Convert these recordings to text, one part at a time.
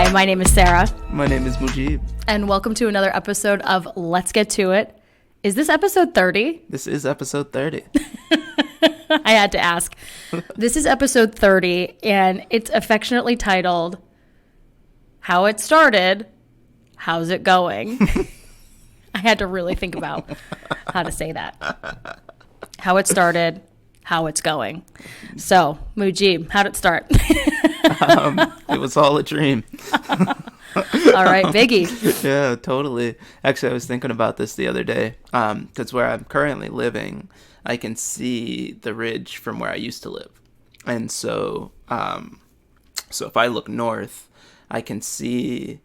Hi, my name is Sarah. My name is Mujib. And welcome to another episode of Let's Get To It. Is this episode 30? This is episode 30. I had to ask. This is episode 30, and it's affectionately titled, How It Started, How's It Going? I had to really think about how to say that. How it started, how it's going. So, Mujib, how'd it start? It was all a dream. All right, biggie. Yeah, totally. Actually, I was thinking about this the other day, because where I'm currently living, I can see the ridge from where I used to live. And so if I look north, I can see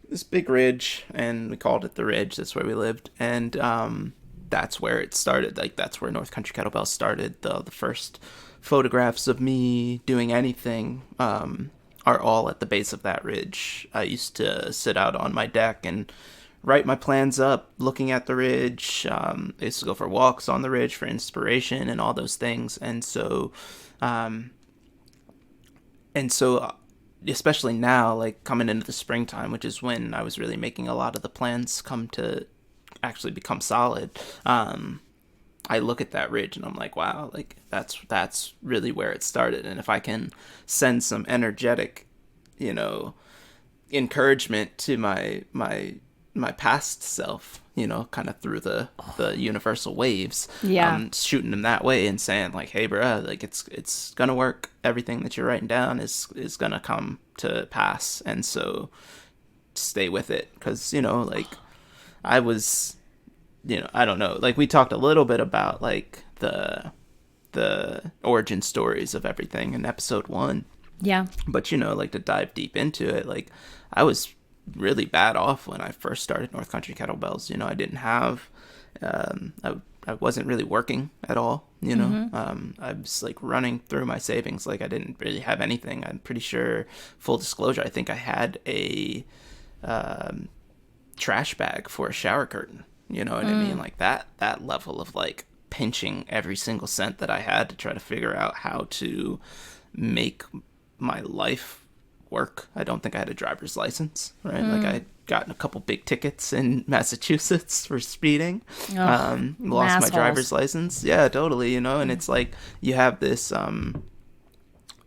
this big ridge, and we called it the Ridge. That's where we lived. And that's where it started. Like, that's where North Country Kettlebell started. The first photographs of me doing anything are all at the base of that ridge. I used to sit out on my deck and write my plans up looking at the ridge. I used to go for walks on the ridge for inspiration and all those things. And so especially now, like coming into the springtime, which is when I was really making a lot of the plans come to actually become solid, I look at that ridge and I'm like, wow, like that's really where it started. And if I can send some energetic, encouragement to my past self, kind of through the universal waves, shooting them that way and saying like, hey, bruh, like it's gonna work. Everything that you're writing down is gonna come to pass. And so stay with it. Cause like I was, I don't know, like we talked a little bit about like the origin stories of everything in episode 1. Yeah. But like to dive deep into it, like I was really bad off when I first started North Country Kettlebells. I didn't have, I wasn't really working at all. I was like running through my savings. Like I didn't really have anything. I'm pretty sure, full disclosure, I think I had a trash bag for a shower curtain. You know what I mean? Like that level of like pinching every single cent that I had to try to figure out how to make my life work. I don't think I had a driver's license, right? Like I had gotten a couple big tickets in Massachusetts for speeding. Lost my driver's license. Yeah, totally, and it's like you have this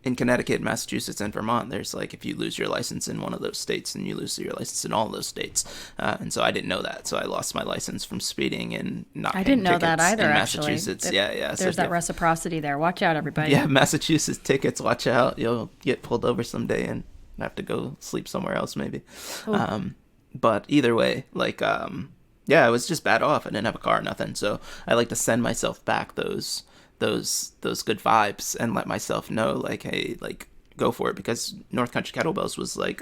in Connecticut, Massachusetts, and Vermont, there's like if you lose your license in one of those states, then you lose your license in all of those states. And so I didn't know that. So I lost my license from speeding and not paying tickets. I didn't know that either, in Massachusetts. Actually. Yeah. There's that reciprocity there. Watch out, everybody. Yeah, Massachusetts tickets, watch out. You'll get pulled over someday and have to go sleep somewhere else maybe. But either way, like, I was just bad off. I didn't have a car or nothing. So I like to send myself back those good vibes and let myself know like, hey, like go for it, because North Country Kettlebells was like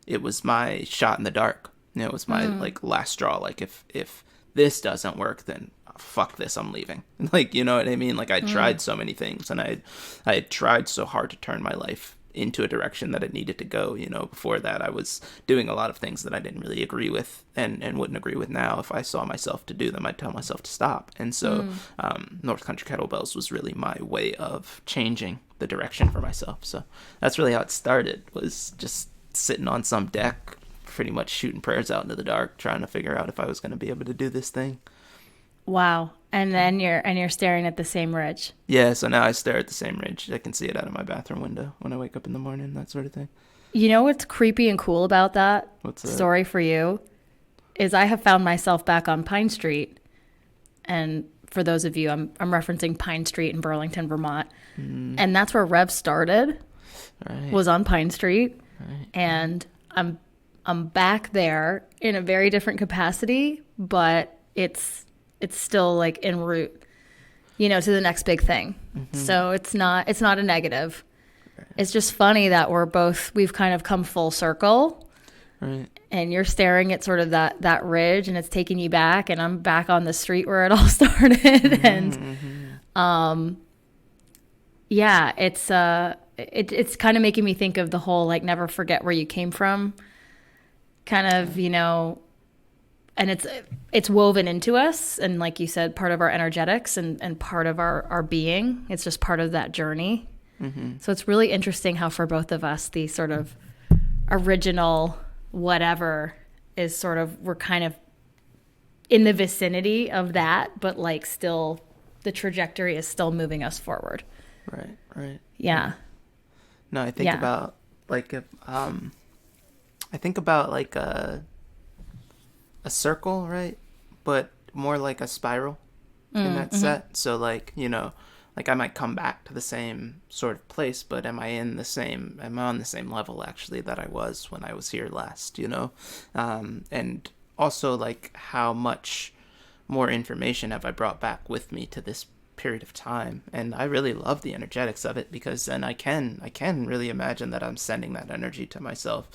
it was my shot in the dark. It was my like last straw. Like if this doesn't work, then fuck this, I'm leaving. Like, you know what I mean? Like I tried so many things, and I had tried so hard to turn my life into a direction that it needed to go. Before that I was doing a lot of things that I didn't really agree with and wouldn't agree with now. If I saw myself to do them, I'd tell myself to stop. And so North Country Kettlebells was really my way of changing the direction for myself. So that's really how it started, was just sitting on some deck, pretty much shooting prayers out into the dark, trying to figure out if I was going to be able to do this thing. Wow. And then you're staring at the same ridge. Yeah, so now I stare at the same ridge. I can see it out of my bathroom window when I wake up in the morning, that sort of thing. You know what's creepy and cool about that? What's that? Story for you is I have found myself back on Pine Street. And for those of you, I'm referencing Pine Street in Burlington, Vermont. And that's where Rev started. Right. Was on Pine Street. Right. And I'm back there in a very different capacity, but it's still like en route, to the next big thing. So it's not a negative. Right. It's just funny that we've kind of come full circle. Right. And you're staring at sort of that ridge, and it's taking you back, and I'm back on the street where it all started. And it's kind of making me think of the whole like never forget where you came from kind of, and it's woven into us, and like you said, part of our energetics and part of our being. It's just part of that journey. So it's really interesting how for both of us, the sort of original whatever is sort of, we're kind of in the vicinity of that, but like still the trajectory is still moving us forward. Right. Yeah. No, I think about like a circle, right? But more like a spiral in that set. So like, like I might come back to the same sort of place, but am I on the same level actually that I was when I was here last, and also like how much more information have I brought back with me to this period of time. And I really love the energetics of it, because then I can really imagine that I'm sending that energy to myself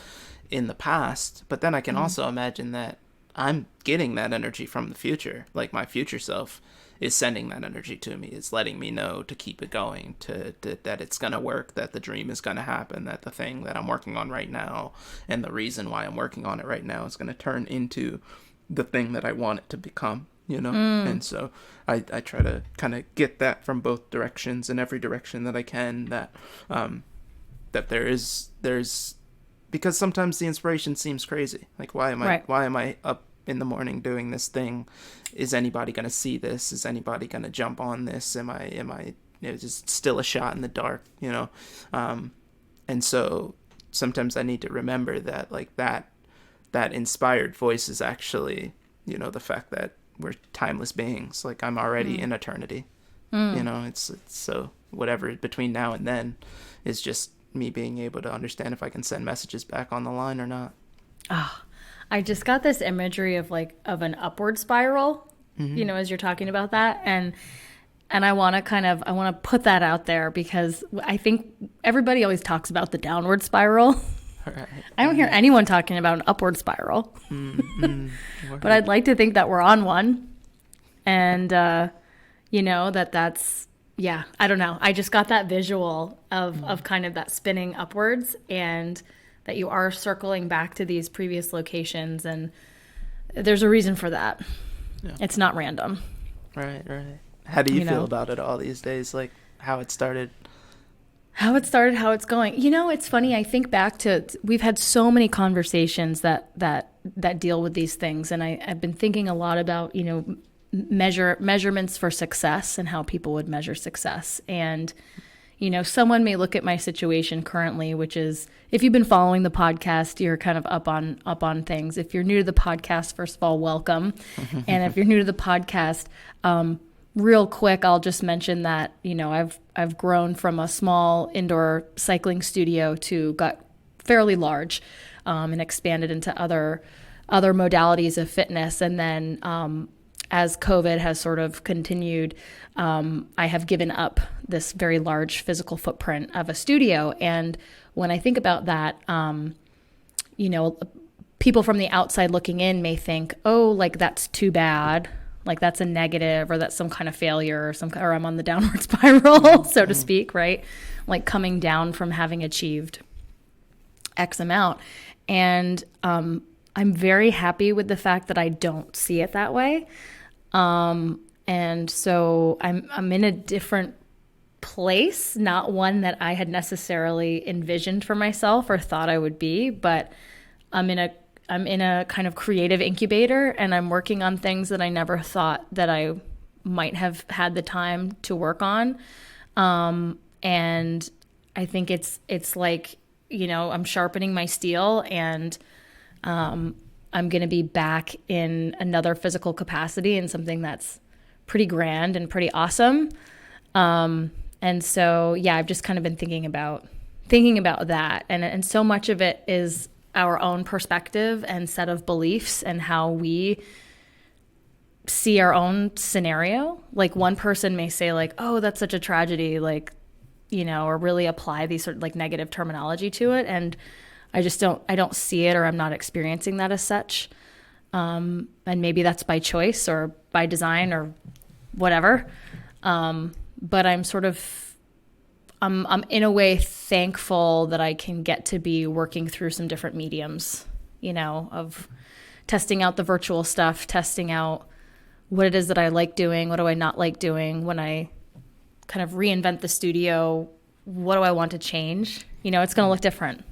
in the past, but then I can also imagine that I'm getting that energy from the future. Like my future self is sending that energy to me. It's letting me know to keep it going, that it's going to work, that the dream is going to happen, that the thing that I'm working on right now and the reason why I'm working on it right now is going to turn into the thing that I want it to become, And so I try to kind of get that from both directions, in every direction that I can, that there's because sometimes the inspiration seems crazy. Like, why am I up in the morning doing this thing? Is anybody going to see this? Is anybody going to jump on this? Am I just still a shot in the dark, And so sometimes I need to remember that, like, that inspired voice is actually, the fact that we're timeless beings. Like, I'm already in eternity. It's so whatever between now and then is just me being able to understand if I can send messages back on the line or not. I just got this imagery of an upward spiral, as you're talking about that. And I want to put that out there, because I think everybody always talks about the downward spiral. Right. I don't hear anyone talking about an upward spiral, but I'd like to think that we're on one, and, that's, yeah, I don't know. I just got that visual of kind of that spinning upwards, and that you are circling back to these previous locations, and there's a reason for that. Yeah. It's not random. Right. How do you feel about it all these days? Like, how it started? How it started, how it's going. It's funny. I think back to, we've had so many conversations that deal with these things, and I've been thinking a lot about, measurements for success and how people would measure success. And, someone may look at my situation currently, which is, if you've been following the podcast, you're kind of up on things. If you're new to the podcast, first of all, welcome. And if you're new to the podcast, real quick, I'll just mention that, I've grown from a small indoor cycling studio to got fairly large, and expanded into other modalities of fitness. And then, as COVID has sort of continued, I have given up this very large physical footprint of a studio. And when I think about that, people from the outside looking in may think, oh, like, that's too bad. Like, that's a negative, or that's some kind of failure, or I'm on the downward spiral, so to speak, right? Like, coming down from having achieved X amount. And I'm very happy with the fact that I don't see it that way. And so I'm in a different place, not one that I had necessarily envisioned for myself or thought I would be, but I'm in a kind of creative incubator, and I'm working on things that I never thought that I might have had the time to work on. And I think it's like, I'm sharpening my steel, and I'm going to be back in another physical capacity, in something that's pretty grand and pretty awesome. And so, yeah, I've just kind of been thinking about that. And so much of it is our own perspective and set of beliefs, and how we see our own scenario. Like, one person may say, like, oh, that's such a tragedy, like, or really apply these sort of like negative terminology to it. And I don't see it, or I'm not experiencing that as such. And maybe that's by choice or by design or whatever. But I'm sort of, I'm in a way thankful that I can get to be working through some different mediums, of testing out the virtual stuff, testing out what it is that I like doing, what do I not like doing. When I kind of reinvent the studio, what do I want to change? It's going to look different.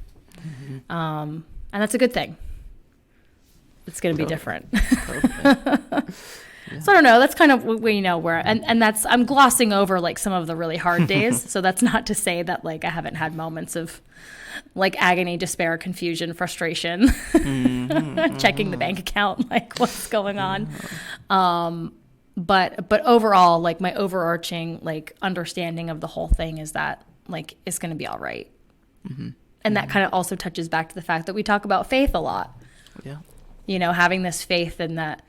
And that's a good thing. It's going to be different. Totally. So I don't know. That's kind of where, and that's, I'm glossing over like some of the really hard days. So that's not to say that like I haven't had moments of like agony, despair, confusion, frustration, checking the bank account, like what's going on. But overall, like my overarching like understanding of the whole thing is that like it's going to be all right. And that kind of also touches back to the fact that we talk about faith a lot. Yeah. Having this faith in that,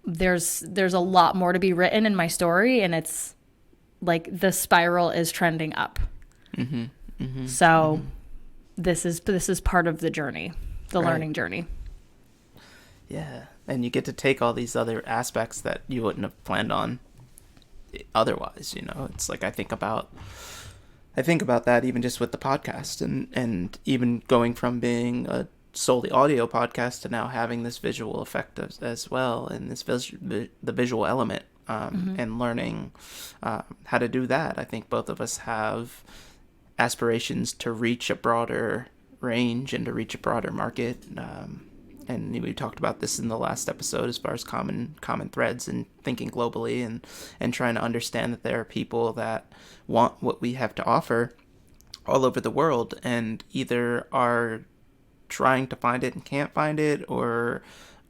there's a lot more to be written in my story, and it's like the spiral is trending up. So this is part of the journey, the learning journey. Yeah. And you get to take all these other aspects that you wouldn't have planned on otherwise, it's like I think about that even just with the podcast and even going from being a solely audio podcast to now having this visual effect as well, and this the visual element, and learning how to do that. I think both of us have aspirations to reach a broader range and to reach a broader market, and we talked about this in the last episode as far as common threads and thinking globally and trying to understand that there are people that want what we have to offer all over the world and either are trying to find it and can't find it, or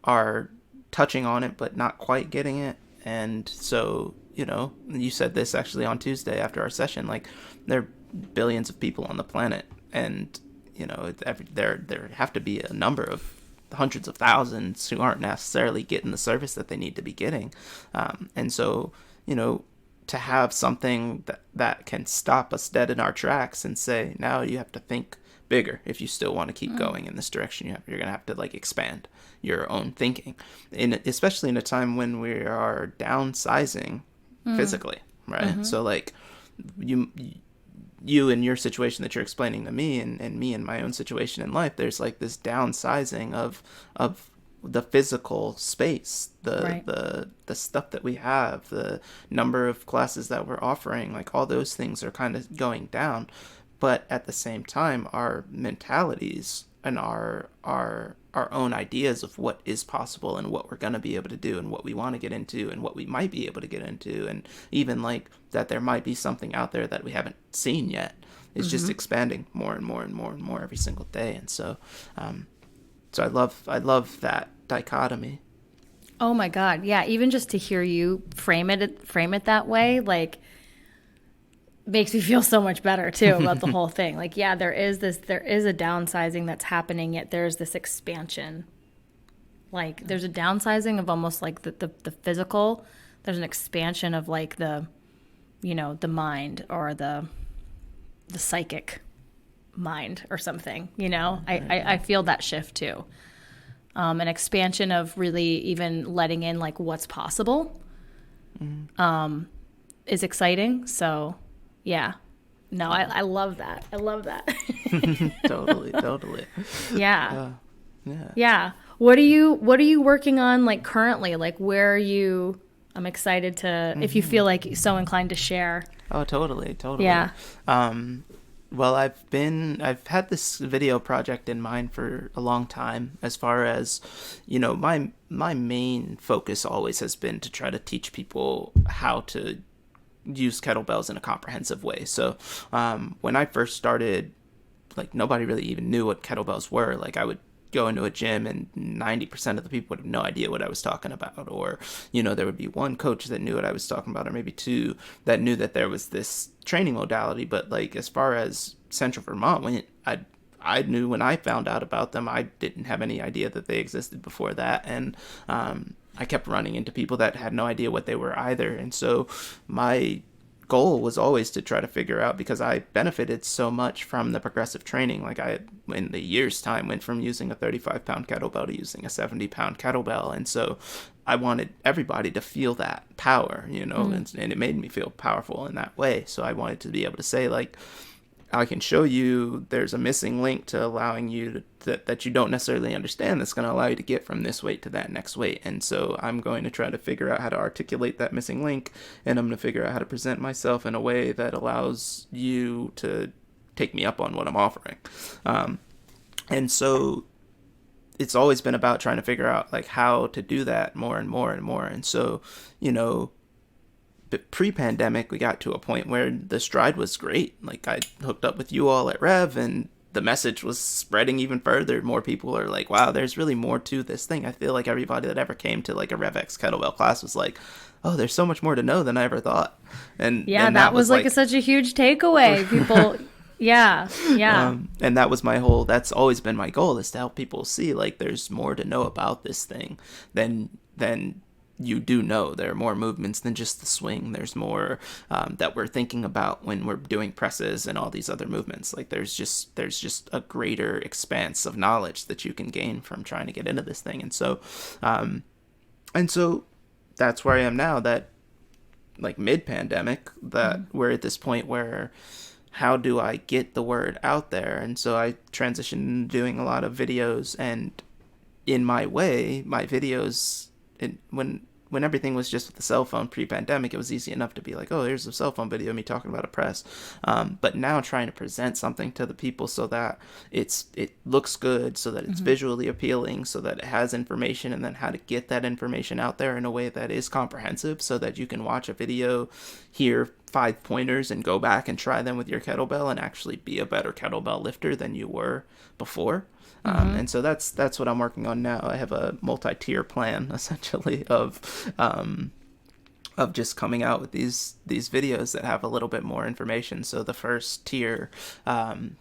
are touching on it but not quite getting it. And so, you said this actually on Tuesday after our session, like there are billions of people on the planet, and there have to be a number of hundreds of thousands who aren't necessarily getting the service that they need to be getting. And so, to have something that can stop us dead in our tracks and say, now you have to think bigger if you still want to keep going in this direction. You're going to have to like expand your own thinking, especially in a time when we are downsizing physically, right? So like you in your situation that you're explaining to me, and me in my own situation in life, there's like this downsizing of the physical space, the stuff that we have, the number of classes that we're offering, like all those things are kind of going down. But at the same time, our mentalities and our own ideas of what is possible and what we're going to be able to do and what we want to get into and what we might be able to get into, and even like that there might be something out there that we haven't seen yet, is just expanding more and more and more and more every single day. And so I love that dichotomy. Oh my God. Yeah. Even just to hear you frame it that way, like makes me feel so much better too about the whole thing. Like, yeah, there is a downsizing that's happening, yet there's this expansion. Like there's a downsizing of almost like the physical. There's an expansion of like the mind, or the psychic mind or something, I feel that shift too. An expansion of really even letting in like what's possible, is exciting. So yeah, no, I love that. I love that. Totally. Yeah. Yeah. Yeah. What are you working on like currently? Like where are you? I'm excited to, if you feel like so inclined to share. Oh, totally. Yeah. Well, I've had this video project in mind for a long time, as far as, my main focus always has been to try to teach people how to use kettlebells in a comprehensive way. So when I first started, like nobody really even knew what kettlebells were. Like I would go into a gym and 90% of the people would have no idea what I was talking about, or there would be one coach that knew what I was talking about, or maybe two that knew that there was this training modality. But like as far as Central Vermont went, I knew when I found out about them, I didn't have any idea that they existed before that. And I kept running into people that had no idea what they were either. And so my goal was always to try to figure out, because I benefited so much from the progressive training. Like I, in the year's time, went from using a 35-pound kettlebell to using a 70-pound kettlebell. And so I wanted everybody to feel that power, and it made me feel powerful in that way. So I wanted to be able to say, like, I can show you there's a missing link to allowing you that you don't necessarily understand, that's going to allow you to get from this weight to that next weight. And so I'm going to try to figure out how to articulate that missing link, and I'm going to figure out how to present myself in a way that allows you to take me up on what I'm offering. And so it's always been about trying to figure out like how to do that more and more and more. And so, you know, but pre-pandemic, we got to a point where the stride was great. Like I hooked up with you all at Rev, and the message was spreading even further. More people are like, wow, there's really more to this thing. I feel like everybody that ever came to like a RevX kettlebell class was like, oh, there's so much more to know than I ever thought. And yeah, and that was like such a huge takeaway. People, yeah. And that was that's always been my goal, is to help people see like there's more to know about this thing than you do know. There are more movements than just the swing. There's more that we're thinking about when we're doing presses and all these other movements. Like there's just a greater expanse of knowledge that you can gain from trying to get into this thing. And so that's where I am now, that like mid-pandemic, that we're at this point where how do I get the word out there? And so I transitioned into doing a lot of videos, and in my way, my videos, when everything was just with the cell phone pre-pandemic, it was easy enough to be like, oh, here's a cell phone video of me talking about a press. But now trying to present something to the people so that it looks good, so that it's visually appealing, so that it has information, and then how to get that information out there in a way that is comprehensive, so that you can watch a video, hear 5 pointers, and go back and try them with your kettlebell and actually be a better kettlebell lifter than you were before. And so that's what I'm working on now. I have a multi-tier plan, essentially, of just coming out with these videos that have a little bit more information. So the first tier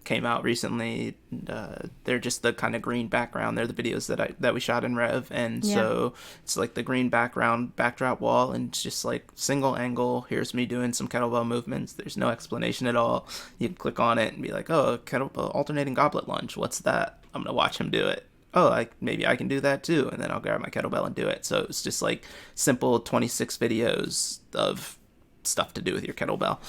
came out recently. They're just the kind of green background. They're the videos that we shot in Rev, and so it's like the green backdrop wall, and it's just like single angle. Here's me doing some kettlebell movements. There's no explanation at all. You can click on it and be like, oh, kettlebell alternating goblet lunge. What's that? I'm gonna watch him do it. Oh, maybe I can do that too, and then I'll grab my kettlebell and do it. So it's just like simple 26 videos of stuff to do with your kettlebell.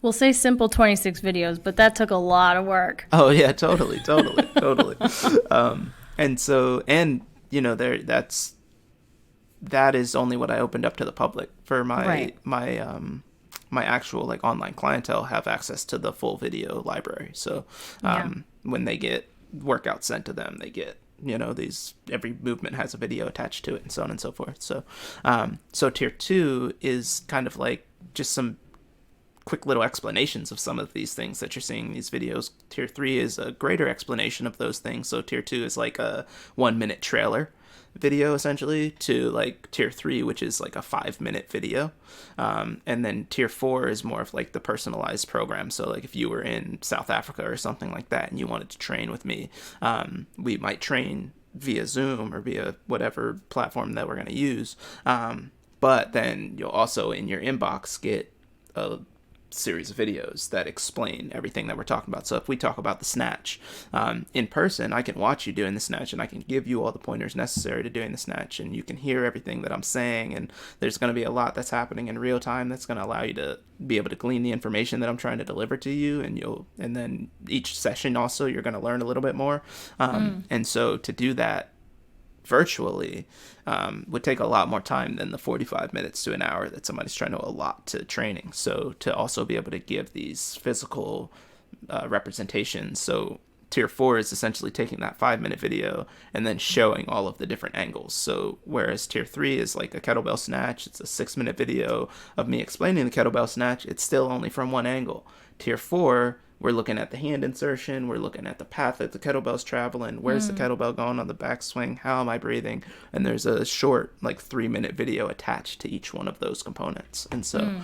We'll say simple 26 videos, but that took a lot of work. Oh yeah, totally. And so, and you know, that is only what I opened up to the public. For my actual like online clientele have access to the full video library. So when they get workouts sent to them, they get, you know, every movement has a video attached to it, and so on and so forth. So so tier 2 is kind of like just some quick little explanations of some of these things that you're seeing in these videos. Tier 3 is a greater explanation of those things. So tier 2 is like a 1-minute trailer video, essentially, to like tier 3, which is like a 5-minute video. And then tier 4 is more of like the personalized program. So like if you were in South Africa or something like that and you wanted to train with me, we might train via Zoom or via whatever platform that we're going to use. But then you'll also in your inbox get a series of videos that explain everything that we're talking about. So if we talk about the snatch in person, I can watch you doing the snatch, and I can give you all the pointers necessary to doing the snatch, and you can hear everything that I'm saying, and there's going to be a lot that's happening in real time that's going to allow you to be able to glean the information that I'm trying to deliver to you, and then each session also you're going to learn a little bit more. And so to do that virtually would take a lot more time than the 45 minutes to an hour that somebody's trying to allot to training. So to also be able to give these physical representations. So tier 4 is essentially taking that 5-minute video and then showing all of the different angles. So whereas tier 3 is like a kettlebell snatch, it's a 6-minute video of me explaining the kettlebell snatch. It's still only from one angle. Tier 4, we're looking at the hand insertion. We're looking at the path that the kettlebell's traveling. Where's the kettlebell going on the backswing? How am I breathing? And there's a short, like 3-minute video attached to each one of those components. And so,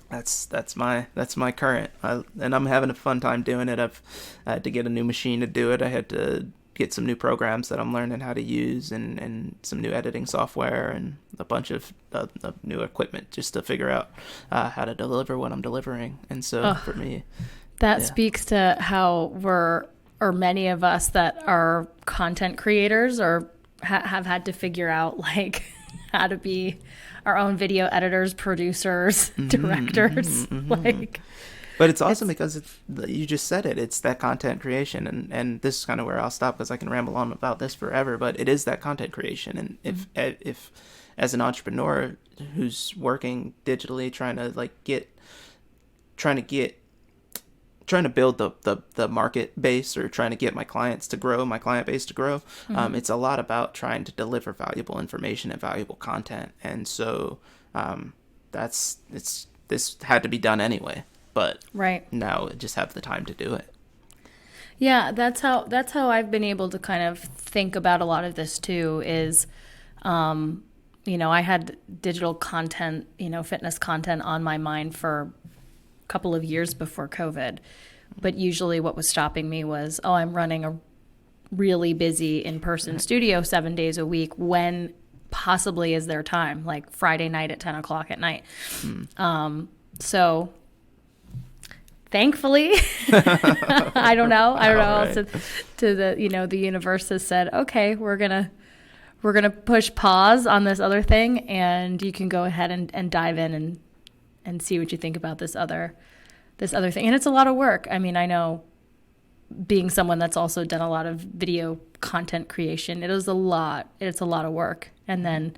that's my current. And I'm having a fun time doing it. I've had to get a new machine to do it. I had to get some new programs that I'm learning how to use, and some new editing software, and a bunch of new equipment just to figure out how to deliver what I'm delivering. And so for me, that speaks to how many of us that are content creators or have had to figure out like how to be our own video editors, producers, directors, like. But it's awesome because you just said it. It's that content creation, and this is kind of where I'll stop because I can ramble on about this forever. But it is that content creation, and if as an entrepreneur who's working digitally, trying to get trying to build the market base, or trying to get my client base to grow. It's a lot about trying to deliver valuable information and valuable content. And so this had to be done anyway, but right now I just have the time to do it. Yeah, that's how I've been able to kind of think about a lot of this too, is I had digital content, fitness content on my mind for a couple of years before COVID. But usually what was stopping me was, I'm running a really busy in-person studio 7 days a week. When possibly is there time, like Friday night at 10 o'clock at night. So thankfully, I don't know. Right. To the, the universe has said, okay, we're going to push pause on this other thing, and you can go ahead and dive in and see what you think about this other thing. And it's a lot of work. I mean, I know, being someone that's also done a lot of video content creation, it's a lot of work. And then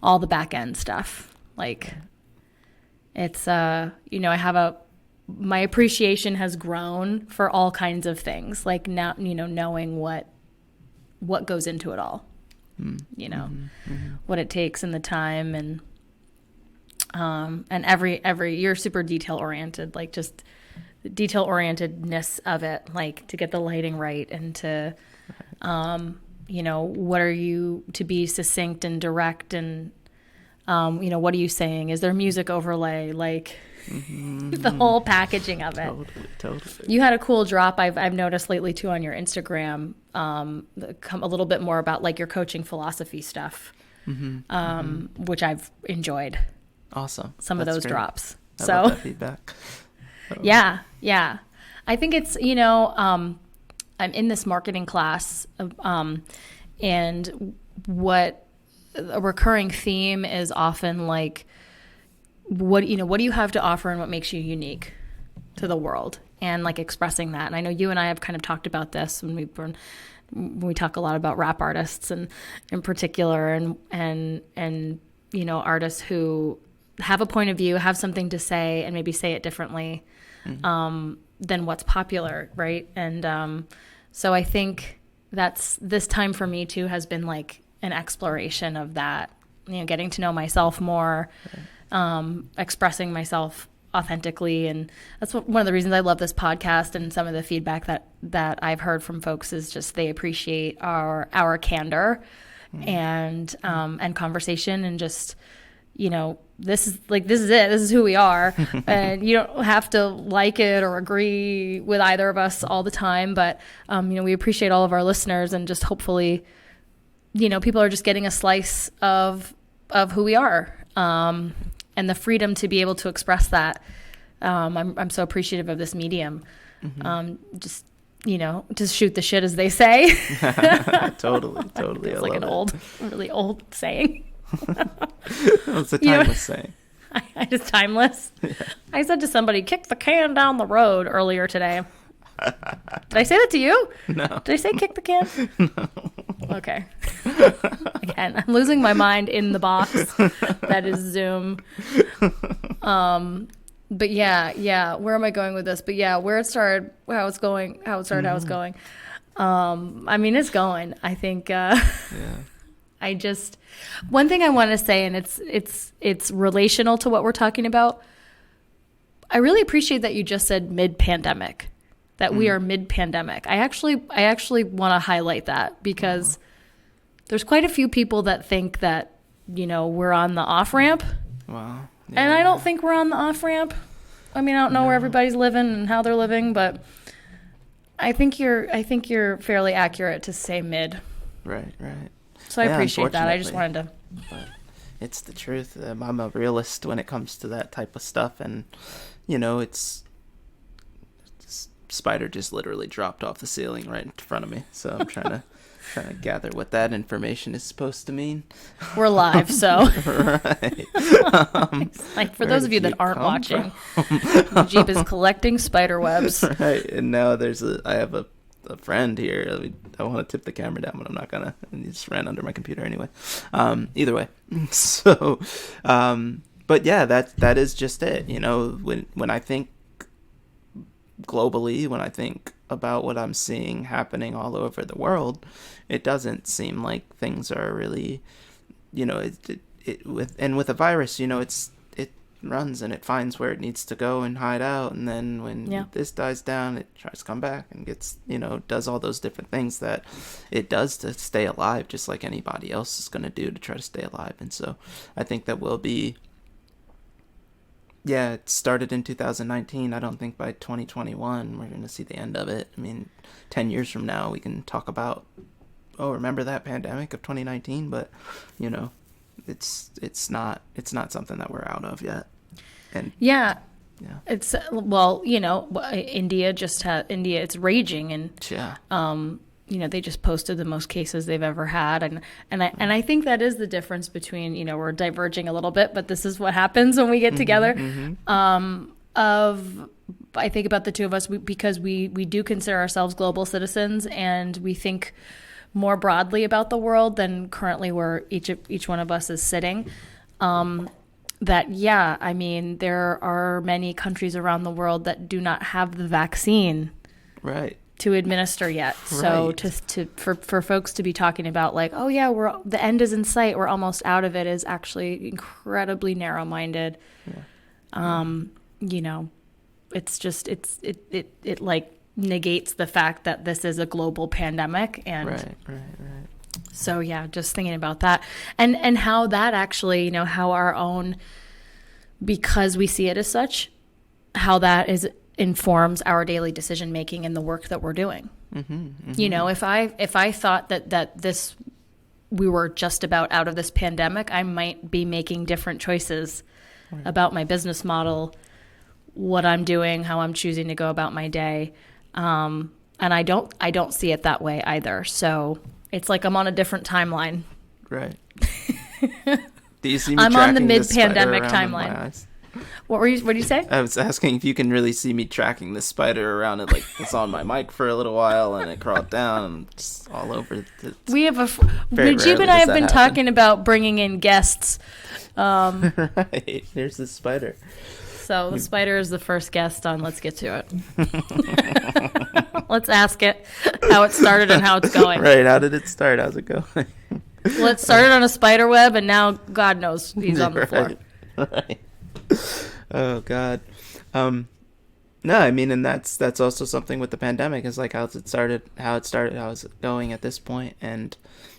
all the back end stuff, like it's, I have my appreciation has grown for all kinds of things. Like now, knowing what goes into it all, what it takes and the time, and every you're super detail oriented, like just the detail orientedness of it, like to get the lighting right, and to, what are you to be succinct and direct, and, what are you saying? Is there music overlay? Like the whole packaging of it. Totally. You had a cool drop I've noticed lately too on your Instagram, a little bit more about like your coaching philosophy stuff, which I've enjoyed. Awesome. Some That's of those great. drops. I So love that feedback. Yeah. I think it's, I'm in this marketing class, and what a recurring theme is often like, what do you have to offer, and what makes you unique to the world, and like expressing that. And I know you and I have kind of talked about this when we talk a lot about rap artists, and in particular, and artists who have a point of view, have something to say, and maybe say it differently than what's popular, right? And so I think that's, this time for me too has been like an exploration of that, getting to know myself more, expressing myself authentically. And that's one of the reasons I love this podcast, and some of the feedback that I've heard from folks is just they appreciate our candor and conversation, and just, this is it. This is who we are. And you don't have to like it or agree with either of us all the time, but we appreciate all of our listeners, and just hopefully, people are just getting a slice of who we are, and the freedom to be able to express that. I'm so appreciative of this medium. Just shoot the shit, as they say. Totally. It's like an really old saying. It's a timeless saying. I just timeless. Yeah. I said to somebody, kick the can down the road earlier today. Did I say that to you? No. Did I say kick the can? No. Okay. Again, I'm losing my mind in the box. That is Zoom. But yeah. Where am I going with this? But yeah, where it started, how it's going. I mean, it's going. I think. Yeah. One thing I want to say, and it's relational to what we're talking about. I really appreciate that you just said mid-pandemic, that we are mid-pandemic. I actually want to highlight that, because there's quite a few people that think that, we're on the off-ramp. Wow. Yeah. And I don't think we're on the off-ramp. I mean, I don't know where everybody's living and how they're living, but I think you're fairly accurate to say mid. Right. So I appreciate that. I just wanted to. But it's the truth. I'm a realist when it comes to that type of stuff, and it's spider just literally dropped off the ceiling right in front of me. So I'm trying to gather what that information is supposed to mean. We're live, so right. Like for those of you that aren't watching, Mujib is collecting spider webs. Right, and now I have a friend here. I want to tip the camera down, but I'm not gonna. And he just ran under my computer anyway. Either way, so, but yeah, that is just it. When I think globally, when I think about what I'm seeing happening all over the world, it doesn't seem like things are really, with a virus, it runs and it finds where it needs to go and hide out, and then when this dies down, it tries to come back and gets, does all those different things that it does to stay alive, just like anybody else is going to do to try to stay alive. And so I think that will be, it started in 2019. I don't think by 2021 we're going to see the end of it. I mean, 10 years from now we can talk about, remember that pandemic of 2019, but it's not something that we're out of yet. And it's India it's raging, and they just posted the most cases they've ever had, and I think that is the difference between, we're diverging a little bit, but this is what happens when we get together. I think about the two of us, because we do consider ourselves global citizens, and we think more broadly about the world than currently where each one of us is sitting. There are many countries around the world that do not have the vaccine to administer yet. So for folks to be talking about like, the end is in sight, we're almost out of it, is actually incredibly narrow-minded. It's just it like negates the fact that this is a global pandemic. And so just thinking about that, and how that actually, how our own, because we see it as such, how that informs our daily decision making and the work that we're doing. If I thought that this, we were just about out of this pandemic, I might be making different choices about my business model, what I'm doing, how I'm choosing to go about my day. And I don't see it that way either. So it's like I'm on a different timeline. Right. Do you see me? I'm on the mid-pandemic timeline. What did you say? I was asking if you can really see me tracking this spider around it. Like, it's on my mic for a little while, and it crawled down and it's all over. We have Mujib and I have been talking about bringing in guests. Right. There's this spider. So the spider is the first guest on Let's Get to It. Let's ask it how it started and how it's going. Right. How did it start? How's it going? Well, it started on a spider web, and now God knows he's on the floor. Right. Oh, God. No, I mean, and that's also something with the pandemic, is like how it started, how it's going at this point. And,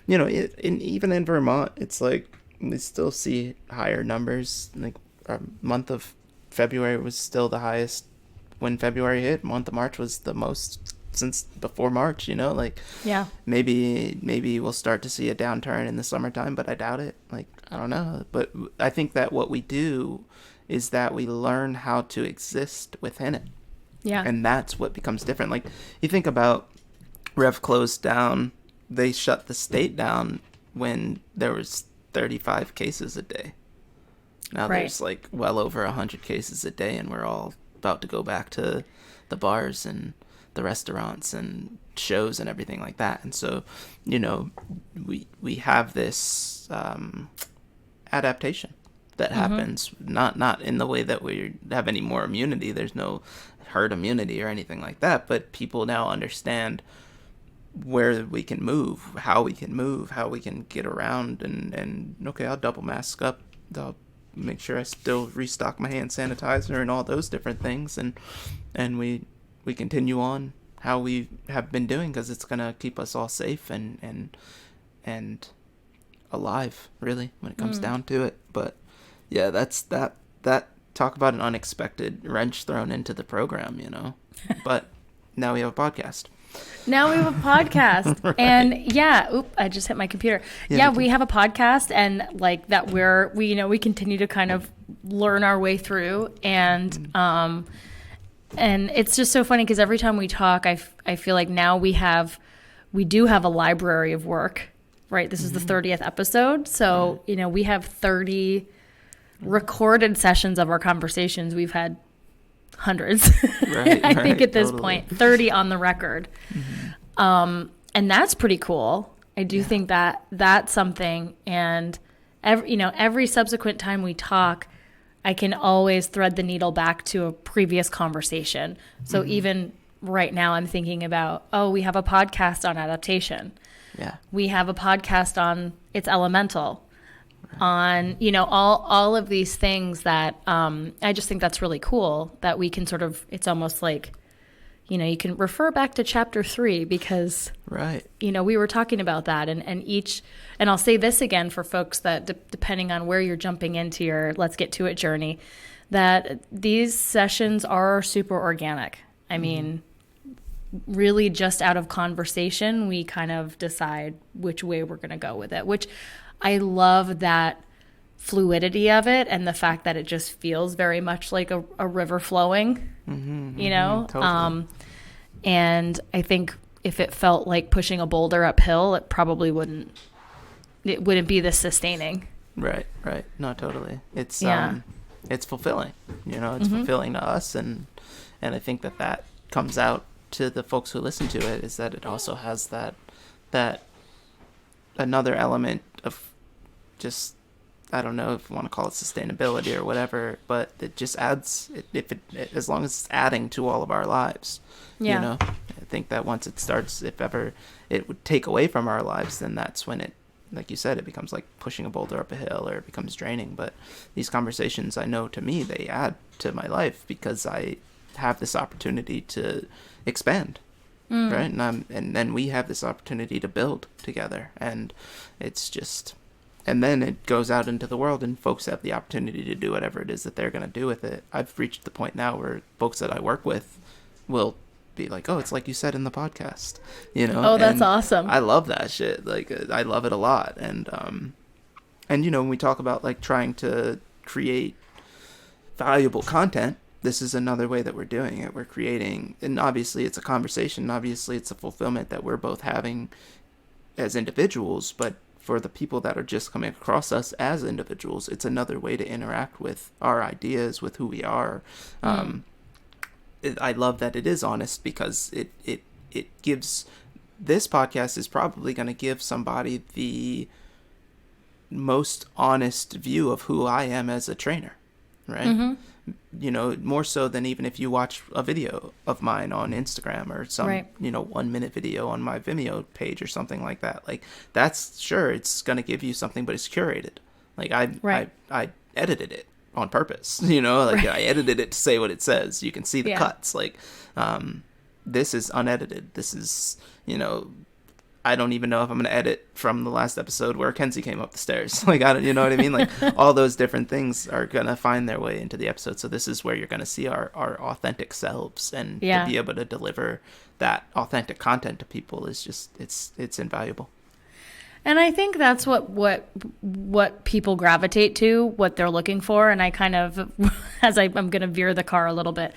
even in Vermont, it's like we still see higher numbers. Like our month of February was still the highest when February hit. Month of March was the most since before March, maybe we'll start to see a downturn in the summertime, but I doubt it. Like, I don't know. But I think that what we do is that we learn how to exist within it. Yeah. And that's what becomes different. Like, you think about Rev closed down, they shut the state down when there was 35 cases a day. Now there's like well over 100 cases a day, and we're all about to go back to the bars and the restaurants and shows and everything like that. And so, we have this adaptation that happens, not in the way that we have any more immunity. There's no herd immunity or anything like that, but people now understand where we can move, how we can get around, and okay, I'll double mask up, I'll make sure I still restock my hand sanitizer and all those different things, and we continue on how we have been doing, because it's gonna keep us all safe and alive, really, when it comes down to it. But yeah, that's that talk about an unexpected wrench thrown into the program, but now we have a podcast. Right. And I just hit my computer. We have a podcast, and like that we continue to kind of learn our way through, and it's just so funny because every time we talk, I feel like now we do have a library of work, right? This is the 30th episode. So, we have 30 recorded sessions of our conversations. We've had hundreds, I think at this point, 30 on the record. And that's pretty cool. I do think that that's something. And every subsequent time we talk, I can always thread the needle back to a previous conversation. So even right now I'm thinking about, we have a podcast on adaptation. Yeah. We have a podcast on It's Elemental, on, all of these things that I just think that's really cool that we can sort of, it's almost like, you can refer back to chapter 3 because, right. We were talking about that and I'll say this again for folks that depending on where you're jumping into your let's get to it journey, that these sessions are super organic. I mean, really just out of conversation, we kind of decide which way we're going to go with it, which I love that fluidity of it and the fact that it just feels very much like a river flowing, Totally. And I think if it felt like pushing a boulder uphill, it probably wouldn't be this sustaining. Right. No, totally. It's it's fulfilling, it's fulfilling to us. And I think that comes out to the folks who listen to it, is that it also has that another element of just, I don't know if you want to call it sustainability or whatever, but it just adds, as long as it's adding to all of our lives, I think that once it starts, if ever it would take away from our lives, then that's when it, like you said, it becomes like pushing a boulder up a hill, or it becomes draining. But these conversations, I know to me, they add to my life because I have this opportunity to expand. Right. And then we have this opportunity to build together, and it's just, and then it goes out into the world and folks have the opportunity to do whatever it is that they're going to do with it. I've reached the point now where folks that I work with will be like, it's like you said in the podcast, Oh, that's and awesome. I love that shit. Like, I love it a lot. And when we talk about like trying to create valuable content, this is another way that we're doing it. We're creating, and obviously it's a conversation. Obviously it's a fulfillment that we're both having as individuals, but for the people that are just coming across us as individuals, it's another way to interact with our ideas, with who we are. I love that it is honest, because it gives, this podcast is probably going to give somebody the most honest view of who I am as a trainer, right? More so than even if you watch a video of mine on Instagram or some, 1 minute video on my Vimeo page or something like that. Like, that's, sure, it's going to give you something, but it's curated. Like, I edited it on purpose, I edited it to say what it says. You can see the cuts. Like, this is unedited. This is, I don't even know if I'm going to edit from the last episode where Kenzie came up the stairs. Like, I don't, you know what I mean? Like, all those different things are going to find their way into the episode. So this is where you're going to see our authentic selves, and to be able to deliver that authentic content to people is just, it's invaluable. And I think that's what people gravitate to, what they're looking for. And I kind of, I'm going to veer the car a little bit,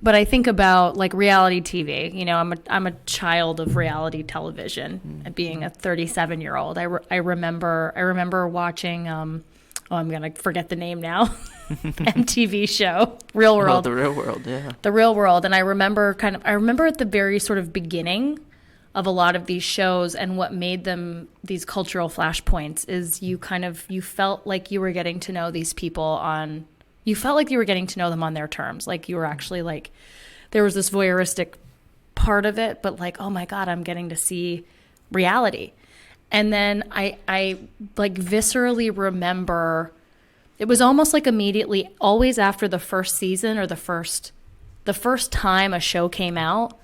but I think about like reality TV. I'm a child of reality television, being a 37-year-old. I remember watching. I'm going to forget the name now. MTV show, Real World. Oh, the Real World, yeah. The Real World, and I remember at the very sort of beginning of a lot of these shows, and what made them these cultural flashpoints is you felt like you were getting to know these people you felt like you were getting to know them on their terms. Like, you were actually like, there was this voyeuristic part of it, but like, oh my God, I'm getting to see reality. And then I like viscerally remember, it was almost like immediately, always after the first season or the first time a show came out,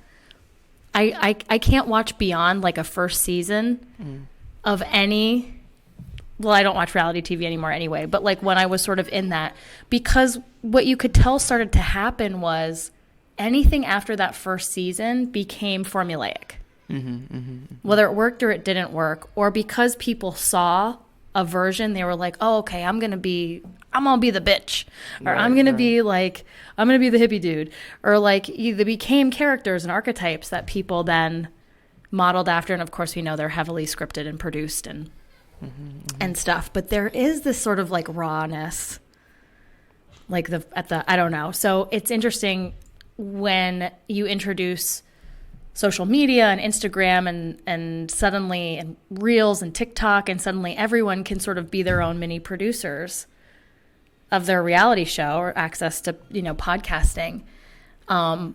I can't watch beyond like a first season of any, well, I don't watch reality TV anymore anyway, but like when I was sort of in that, because what you could tell started to happen was anything after that first season became formulaic. Whether it worked or it didn't work, or because people saw a version, they were like, oh, okay, I'm going to be the bitch, or I'm going to be the hippie dude, or like they became characters and archetypes that people then modeled after. And of course, we know they're heavily scripted and produced and stuff, but there is this sort of like rawness, like I don't know. So it's interesting when you introduce social media and Instagram and suddenly, and Reels and TikTok, and suddenly everyone can sort of be their own mini producers of their reality show or access to, podcasting, I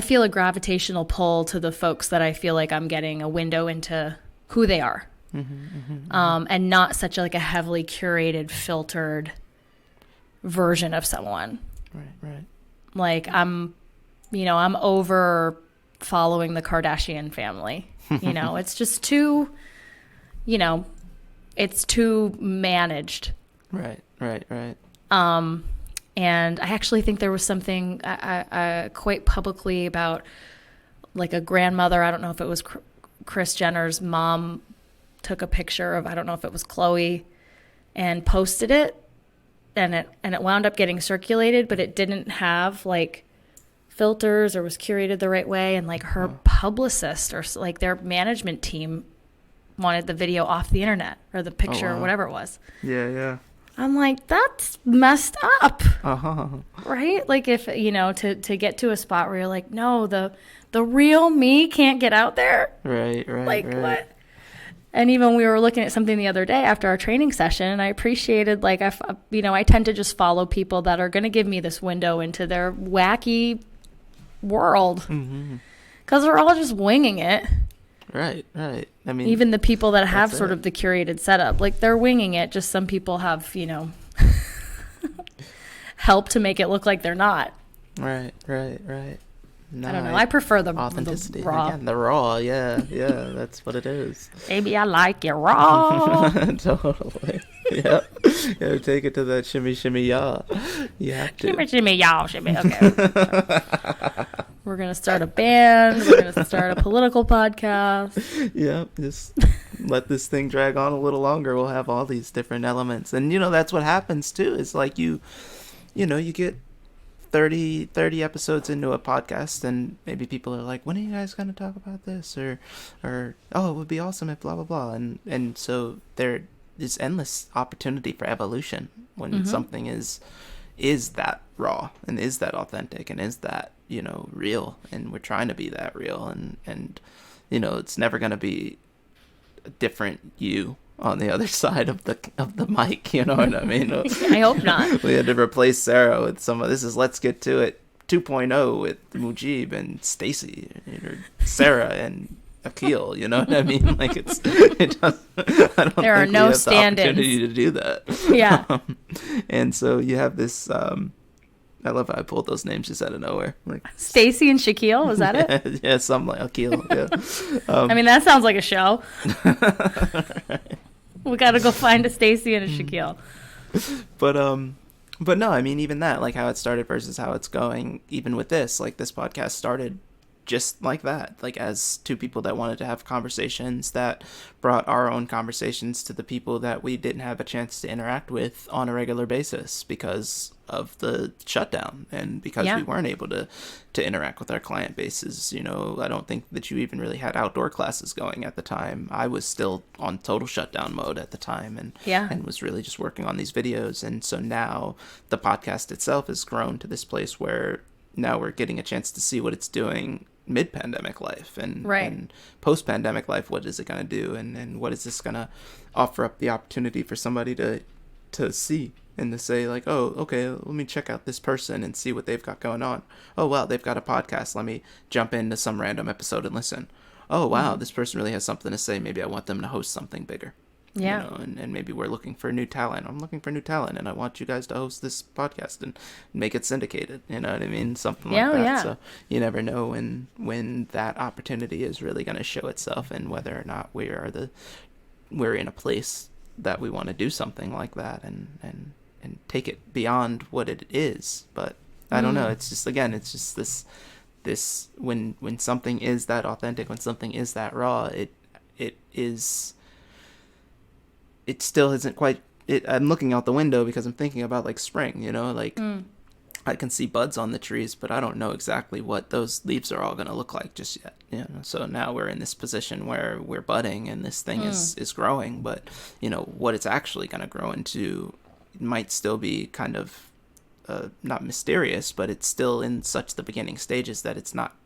feel a gravitational pull to the folks that I feel like I'm getting a window into who they are. And not such a heavily curated, filtered version of someone. Right. Like I'm over following the Kardashian family. It's just too, it's too managed. Right. And I actually think there was something quite publicly about like a grandmother. I don't know if it was Kris Jenner's mom took a picture of, I don't know if it was Khloe, and posted it, and it wound up getting circulated, but it didn't have like filters or was curated the right way, and like her publicist or like their management team wanted the video off the internet or the picture or whatever it was. Yeah. I'm like, that's messed up. Uh-huh. Right? Like if, to get to a spot where you're like, no, the real me can't get out there. Right. Like what? And even we were looking at something the other day after our training session, and I appreciated, like, I tend to just follow people that are going to give me this window into their wacky world. Because they're all just winging it. Right. I mean, even the people that have sort of the curated setup, like they're winging it. Just some people have, help to make it look like they're not. Right. No, I don't know. I prefer the authenticity. The raw. Again, the raw. Yeah. That's what it is. Baby, I like it raw. Totally. Yeah. Take it to that shimmy, y'all. You have to. Shimmy, y'all, shimmy. Okay. We're going to start a band. We're going to start a political podcast. Yeah. Just let this thing drag on a little longer. We'll have all these different elements. And, that's what happens, too. It's like you get 30 episodes into a podcast, and maybe people are like, when are you guys going to talk about this? Or, oh, it would be awesome if blah, blah, blah. And so there is endless opportunity for evolution when something is that raw and is that authentic and is that, real, and we're trying to be that real, and it's never going to be a different you on the other side of the mic, you know what I mean? I hope not. We had to replace Sarah with this is Let's Get to It 2.0 with Mujib and Stacy, or Sarah and Akil, you know what I mean? Like I don't there are think no we have stand-ins. the opportunity to do that. Yeah. And so you have this, I love how I pulled those names just out of nowhere. Like Stacy and Shaquille, was that it? Yeah, something like Akil. Yeah. I mean, that sounds like a show. We got to go find a Stacy and a Shaquille. But no, I mean, even that, like how it started versus how it's going, even with this, like this podcast started just like that, like as two people that wanted to have conversations that brought our own conversations to the people that we didn't have a chance to interact with on a regular basis because of the shutdown and because we weren't able to interact with our client bases. I don't think that you even really had outdoor classes going at the time. I was still on total shutdown mode at the time and was really just working on these videos. And so now the podcast itself has grown to this place where now we're getting a chance to see what it's doing mid-pandemic life and post-pandemic life. What is it going to do, and what is this going to offer up the opportunity for somebody to see and to say, like, oh, okay, let me check out this person and see what they've got going on. Oh, wow, they've got a podcast. Let me jump into some random episode and listen. Oh, wow, this person really has something to say. Maybe I want them to host something bigger. Yeah. And maybe we're looking for new talent. I'm looking for new talent, and I want you guys to host this podcast and make it syndicated. You know what I mean? Something like that. Yeah. So you never know when that opportunity is really going to show itself, and whether or not we're in a place that we want to do something like that and take it beyond what it is. But I don't know. It's just, again, it's just this when something is that authentic, when something is that raw, it still isn't quite it. I'm looking out the window because I'm thinking about like spring, I can see buds on the trees, but I don't know exactly what those leaves are all going to look like just yet. So now we're in this position where we're budding and this thing is growing, but what it's actually going to grow into might still be kind of not mysterious, but it's still in such the beginning stages that it's not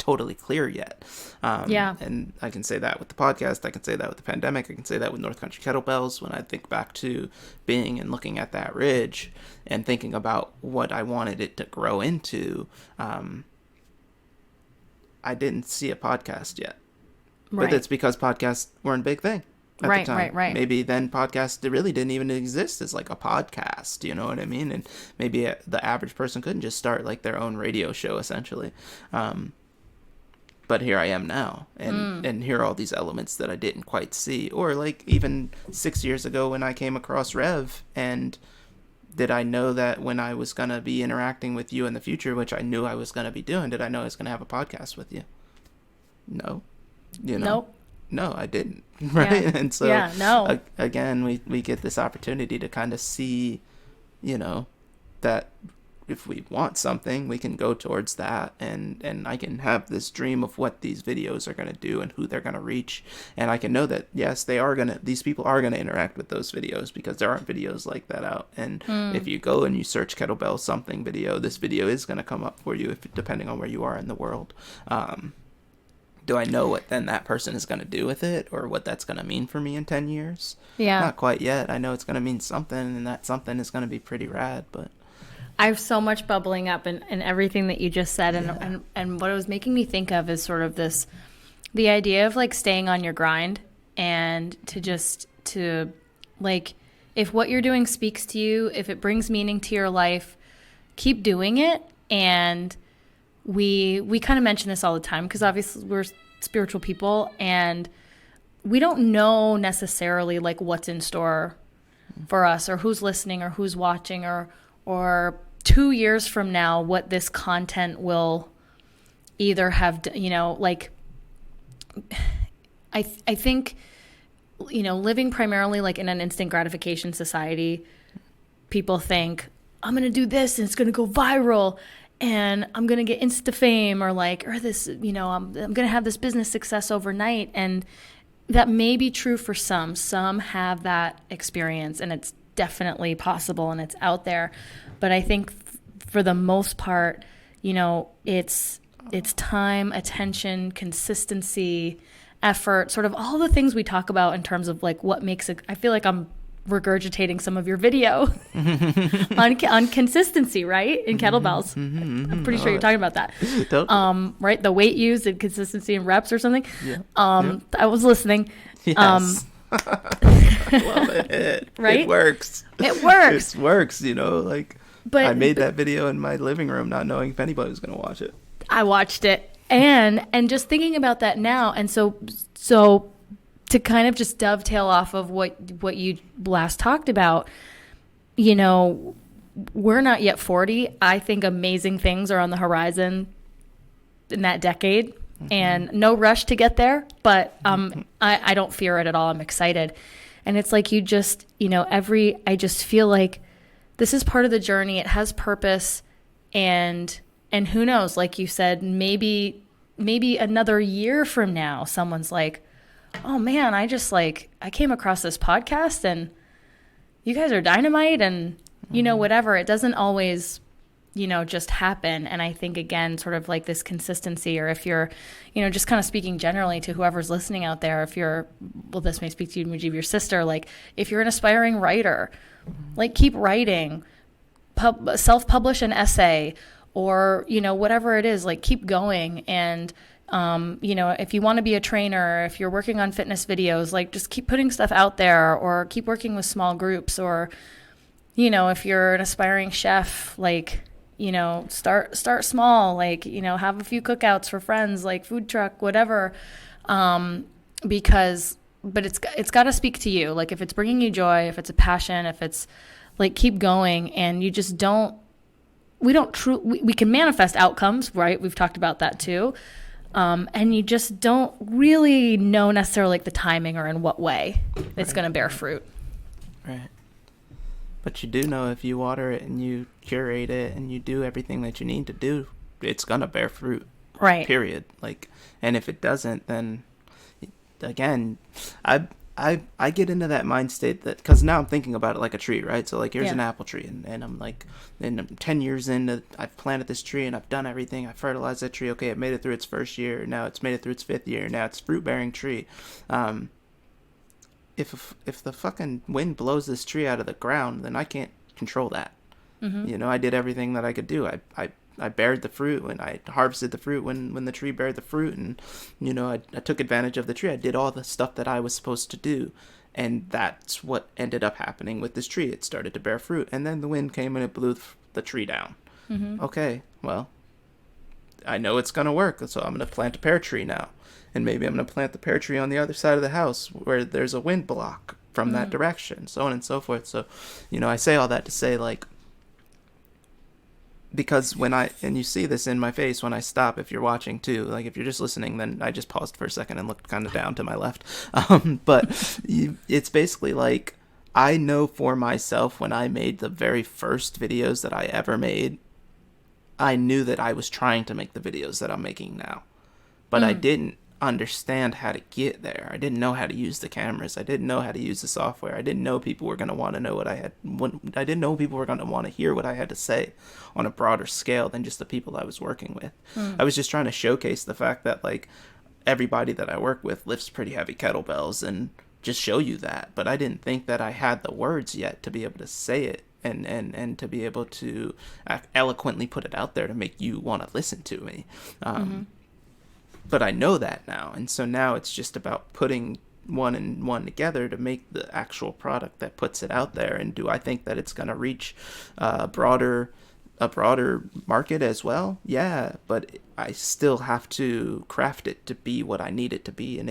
totally clear yet. Yeah. And I can say that with the podcast. I can say that with the pandemic. I can say that with North Country Kettlebells. When I think back to being and looking at that ridge and thinking about what I wanted it to grow into, I didn't see a podcast yet. Right. But it's because podcasts weren't a big thing at the time. Right. Maybe then podcasts really didn't even exist as like a podcast, you know what I mean? And maybe the average person couldn't just start like their own radio show essentially. But here I am now, and here are all these elements that I didn't quite see. Or like even 6 years ago when I came across Rev, and did I know that when I was going to be interacting with you in the future, which I knew I was going to be doing, did I know I was going to have a podcast with you? No. You know? Nope. No, I didn't. Right? Yeah. And so, yeah, no. Again, we get this opportunity to kind of see, you know, that if we want something, we can go towards that, and I can have this dream of what these videos are going to do and who they're going to reach. And I can know that, yes, these people are going to interact with those videos because there aren't videos like that out. And if you go and you search kettlebell something video, this video is going to come up for you depending on where you are in the world. Do I know what then that person is going to do with it, or what that's going to mean for me in 10 years? Yeah. Not quite yet. I know it's going to mean something, and that something is going to be pretty rad, but I have so much bubbling up in everything that you just said. And what it was making me think of is sort of the idea of like staying on your grind, and to like, if what you're doing speaks to you, if it brings meaning to your life, keep doing it. And we kind of mention this all the time because obviously we're spiritual people, and we don't know necessarily like what's in store for us, or who's listening, or who's watching, or 2 years from now what this content will either have, you know, like I think, you know, living primarily like in an instant gratification society, people think I'm going to do this and it's going to go viral and I'm going to get Insta fame, or like, or this, you know, I'm going to have this business success overnight. And that may be true for some. Some have that experience, and it's definitely possible and it's out there. But I think for the most part, you know, it's time, attention, consistency, effort, sort of all the things we talk about in terms of like what makes it. I feel like I'm regurgitating some of your video on consistency, right? In kettlebells. I'm pretty sure you're talking about that. Right? The weight used and consistency in reps or something. Yeah. I was listening. Yes. Love it. Right? It works. It works. You know, like, but I made that video in my living room not knowing if anybody was going to watch it. I watched it. And just thinking about that now, and so to kind of just dovetail off of what you last talked about, you know, we're not yet 40. I think amazing things are on the horizon in that decade, and no rush to get there, but I don't fear it at all. I'm excited. And it's like you just, you know, I just feel like this is part of the journey. It has purpose, and who knows, like you said, maybe another year from now, someone's like, oh man, I came across this podcast and you guys are dynamite, and, you know, whatever. It doesn't always, you know, just happen. And I think, again, sort of like this consistency, or if you're, you know, just kind of speaking generally to whoever's listening out there, if you're, well, this may speak to you, Mujib, your sister, like if you're an aspiring writer, like keep writing, self-publish an essay, or, you know, whatever it is, like keep going. And, you know, if you want to be a trainer, if you're working on fitness videos, like just keep putting stuff out there, or keep working with small groups, or, you know, if you're an aspiring chef, like, you know, start small, like, you know, have a few cookouts for friends, like food truck, whatever. But it's got to speak to you. Like if it's bringing you joy, if it's a passion, if it's like, keep going. And you just we can manifest outcomes, right? We've talked about that too. And you just don't really know necessarily like the timing or in what way it's going to bear fruit. Right. But you do know if you water it and you curate it and you do everything that you need to do, it's going to bear fruit. Right. Period. Like, and if it doesn't, then again, I I get into that mind state that, because now I'm thinking about it like a tree, right? So like, here's an apple tree, and I'm like, and I'm 10 years in, I've planted this tree and I've done everything. I fertilized that tree. Okay, it made it through its first year. Now it's made it through its fifth year. Now it's a fruit bearing tree. If the fucking wind blows this tree out of the ground, then I can't control that. You know, I did everything that I could do. I bared the fruit, and I harvested the fruit when the tree bared the fruit, and, you know, I took advantage of the tree. I did all the stuff that I was supposed to do, and that's what ended up happening with this tree. It started to bear fruit, and then the wind came and it blew the tree down. Okay, well, I know it's going to work, so I'm going to plant a pear tree now, and maybe I'm going to plant the pear tree on the other side of the house where there's a wind block from that direction, so on and so forth. So, you know, I say all that to say, like, because and you see this in my face when I stop, if you're watching too, like, if you're just listening, then I just paused for a second and looked kind of down to my left. But it's basically like, I know for myself, when I made the very first videos that I ever made, I knew that I was trying to make the videos that I'm making now, but I didn't understand how to get there. I didn't know how to use the cameras. I didn't know how to use the software. I didn't know people were going to want to know I didn't know people were going to want to hear what I had to say on a broader scale than just the people I was working with. I was just trying to showcase the fact that, like, everybody that I work with lifts pretty heavy kettlebells, and just show you that. But I didn't think that I had the words yet to be able to say it, and to be able to eloquently put it out there to make you want to listen to me. But I know that now, and so now it's just about putting one and one together to make the actual product that puts it out there. And do I think that it's going to reach a broader market as well? Yeah, but I still have to craft it to be what I need it to be, and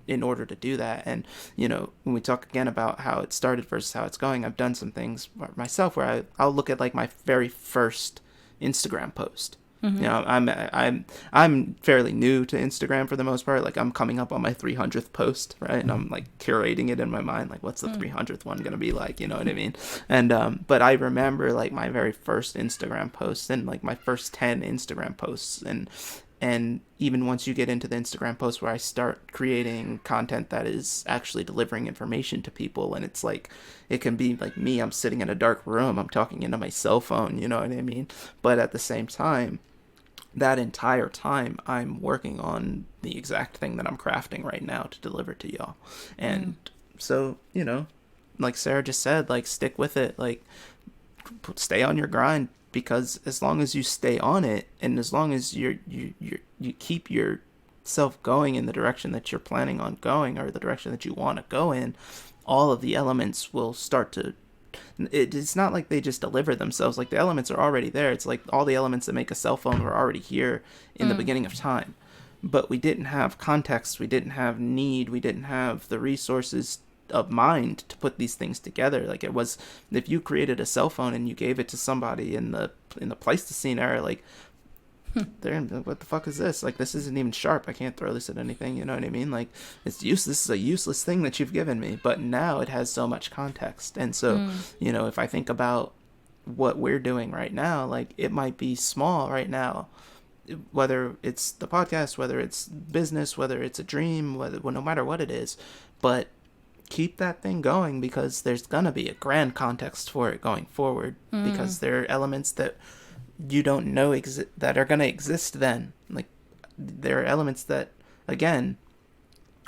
in order to do that. And, you know, when we talk again about how it started versus how it's going, I've done some things myself where I'll look at, like, my very first Instagram post. You know, I'm fairly new to Instagram for the most part. Like, I'm coming up on my 300th post, right? And I'm, like, curating it in my mind, like, what's the 300th one gonna be like? You know what I mean? And but I remember, like, my very first Instagram post, and, like, my first 10 Instagram posts, and even once you get into the Instagram post where I start creating content that is actually delivering information to people, and it's like, it can be like me, I'm sitting in a dark room, I'm talking into my cell phone, you know what I mean? But at the same time, that entire time, I'm working on the exact thing that I'm crafting right now to deliver to y'all. And so, you know, like Sarah just said, like, stick with it, like, stay on your grind, because as long as you stay on it, and as long as you keep yourself going in the direction that you're planning on going, or the direction that you want to go in, all of the elements will start to, it's not like they just deliver themselves. Like, the elements are already there. It's like all the elements that make a cell phone were already here in the beginning of time, but we didn't have context, we didn't have need, we didn't have the resources of mind to put these things together. Like, it was, if you created a cell phone and you gave it to somebody in the Pleistocene era, like, what the fuck is this? Like, this isn't even sharp. I can't throw this at anything. You know what I mean? Like, it's useless. This is a useless thing that you've given me. But now it has so much context. And so, you know, if I think about what we're doing right now, like, it might be small right now, whether it's the podcast, whether it's business, whether it's a dream, no matter what it is, but keep that thing going, because there's gonna be a grand context for it going forward, because there are elements that you don't know that are gonna exist then. Like, there are elements that, again,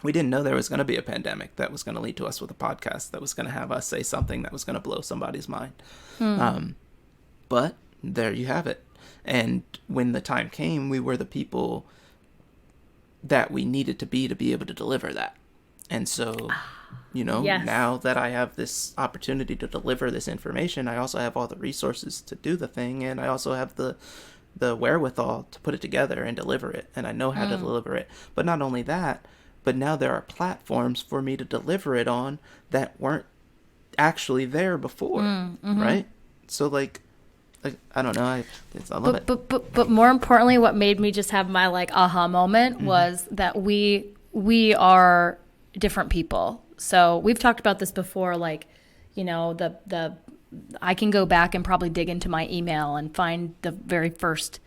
we didn't know there was gonna be a pandemic that was gonna lead to us with a podcast that was gonna have us say something that was gonna blow somebody's mind. But there you have it. And when the time came, we were the people that we needed to be able to deliver that. And so, you know, now that I have this opportunity to deliver this information, I also have all the resources to do the thing, and I also have the wherewithal to put it together and deliver it, and I know how to deliver it. But not only that, but now there are platforms for me to deliver it on that weren't actually there before, right? So, like, I don't know, I love it. But more importantly, what made me just have my, like, aha moment was that we are different people. So we've talked about this before, like, you know, the I can go back and probably dig into my email and find the very first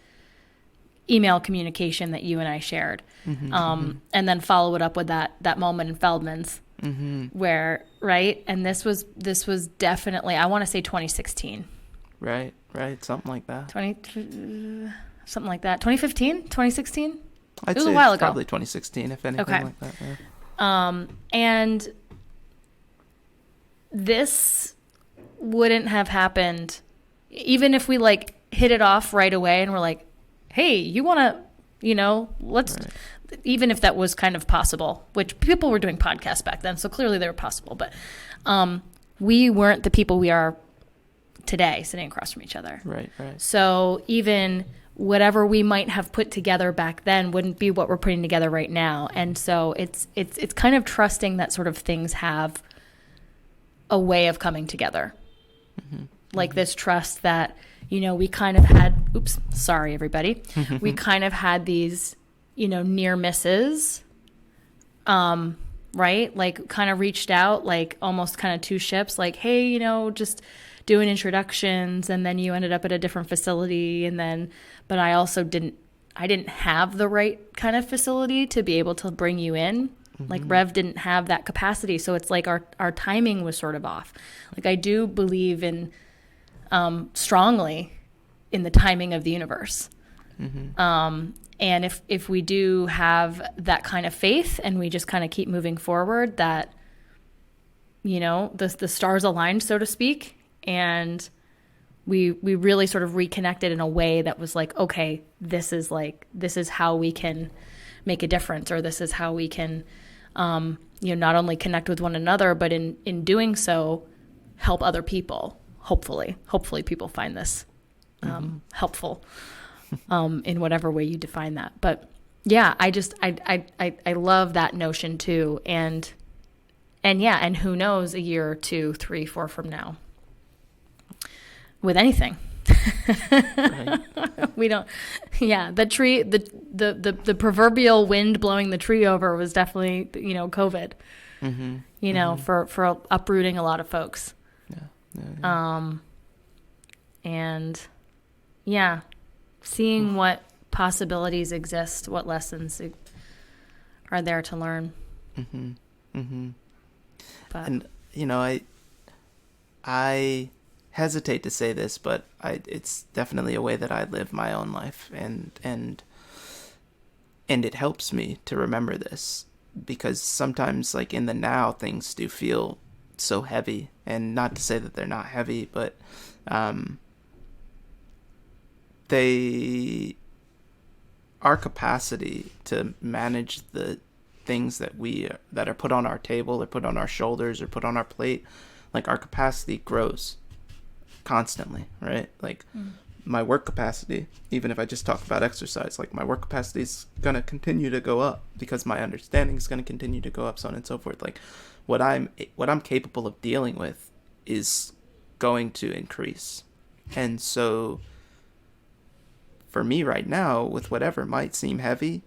email communication that you and I shared, and then follow it up with that moment in Feldman's where, right? And this was definitely, I want to say 2016. Right. Something like that. Something like that. 2015? 2016? I'd it was say a while ago. Probably 2016, if anything like that. Yeah. And this wouldn't have happened even if we like hit it off right away and we're like, hey, you want to, let's, even if that was kind of possible, which people were doing podcasts back then, so clearly they were possible, but we weren't the people we are today sitting across from each other. Right. So even whatever we might have put together back then wouldn't be what we're putting together right now. And so it's kind of trusting that sort of things have a way of coming together. Like this trust that, we kind of had, sorry, everybody. We kind of had these, near misses, right? Like kind of reached out, like almost kind of two ships, like, hey, just doing introductions. And then you ended up at a different facility. And then, but I also didn't have the right kind of facility to be able to bring you in. Like Rev didn't have that capacity. So it's like our timing was sort of off. Like I do believe in, strongly in the timing of the universe. And if we do have that kind of faith and we just kind of keep moving forward, that, the stars aligned, so to speak, and we really sort of reconnected in a way that was like, okay, this is how we can make a difference, or this is how we can, not only connect with one another, but in doing so, help other people. Hopefully people find this helpful in whatever way you define that. But yeah, I love that notion too. And who knows, a year or 2, 3, 4 from now, with anything. Right. We don't. Yeah, the tree, the proverbial wind blowing the tree over was definitely COVID. For uprooting a lot of folks. Yeah. And yeah, seeing what possibilities exist, what lessons are there to learn. But, and I hesitate to say this, but it's definitely a way that I live my own life, and it helps me to remember this, because sometimes, like, in the now, things do feel so heavy, and not to say that they're not heavy, but our capacity to manage the things that are put on our table or put on our shoulders or put on our plate, like our capacity grows constantly, right? Like my work capacity, even if I just talk about exercise, like my work capacity is going to continue to go up because my understanding is going to continue to go up, so on and so forth. Like what I'm capable of dealing with is going to increase. And so for me right now, with whatever might seem heavy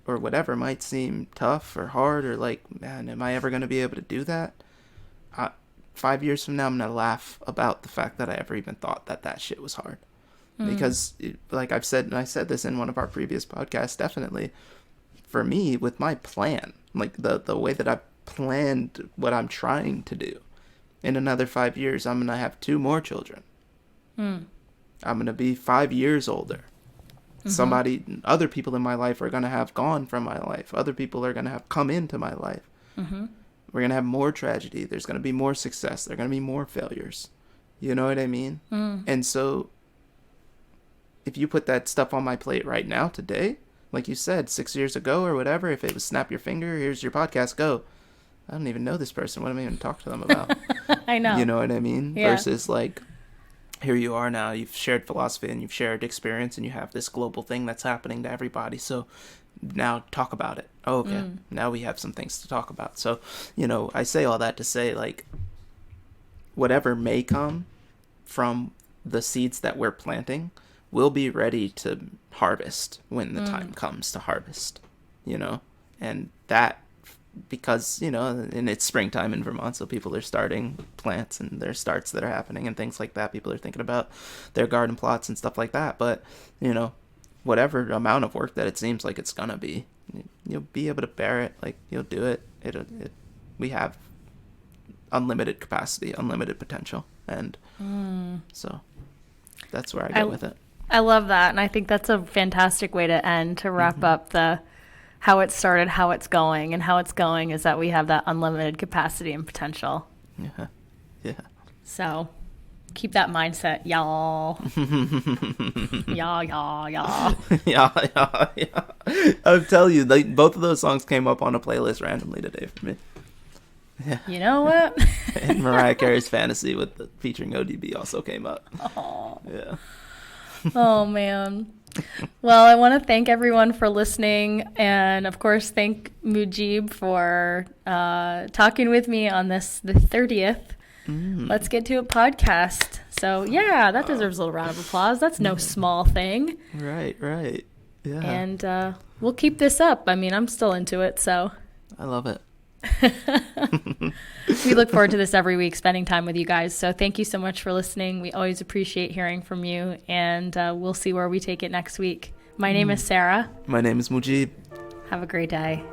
or whatever might seem tough or hard, or like, man, am I ever going to be able to do that? 5 years from now, I'm going to laugh about the fact that I ever even thought that shit was hard. Because, like I've said, and I said this in one of our previous podcasts, definitely, for me, with my plan, like the way that I planned what I'm trying to do, in another 5 years, I'm going to have 2 more children. I'm going to be 5 years older. Other people in my life are going to have gone from my life. Other people are going to have come into my life. We're going to have more tragedy. There's going to be more success. There are going to be more failures. You know what I mean? And so if you put that stuff on my plate right now, today, like you said, 6 years ago or whatever, if it was snap your finger, here's your podcast, go. I don't even know this person. What am I even talking to them about? I know. You know what I mean? Yeah. Versus like, here you are now, you've shared philosophy and you've shared experience and you have this global thing that's happening to everybody. So now talk about it. Oh, okay. Now we have some things to talk about. So, I say all that to say, like, whatever may come from the seeds that we're planting, we'll be ready to harvest when the time comes to harvest, and that, because, and it's springtime in Vermont, so people are starting plants and there's starts that are happening and things like that. People are thinking about their garden plots and stuff like that. But, whatever amount of work that it seems like it's gonna be, you'll be able to bear it. Like, you'll do it. we have unlimited capacity, unlimited potential. And so that's where I go with it. I love that. And I think that's a fantastic way to end, to wrap up the how it started, how it's going. And how it's going is that we have that unlimited capacity and potential. Yeah. Yeah. So keep that mindset, y'all. Y'all. Yeah. I'll tell you, like, both of those songs came up on a playlist randomly today for me. Yeah. You know what? And Mariah Carey's Fantasy featuring ODB also came up. Oh. Yeah. Oh, man. Well, I want to thank everyone for listening. And, of course, thank Mujib for talking with me on the 30th. Let's Get to a podcast. So, yeah, that deserves a little round of applause. That's no small thing. Right. Yeah. And we'll keep this up. I mean, I'm still into it, so. I love it. We look forward to this every week, spending time with you guys. So thank you so much for listening. We always appreciate hearing from you, and we'll see where we take it next week. My name is Sarah. My name is Mujib. Have a great day.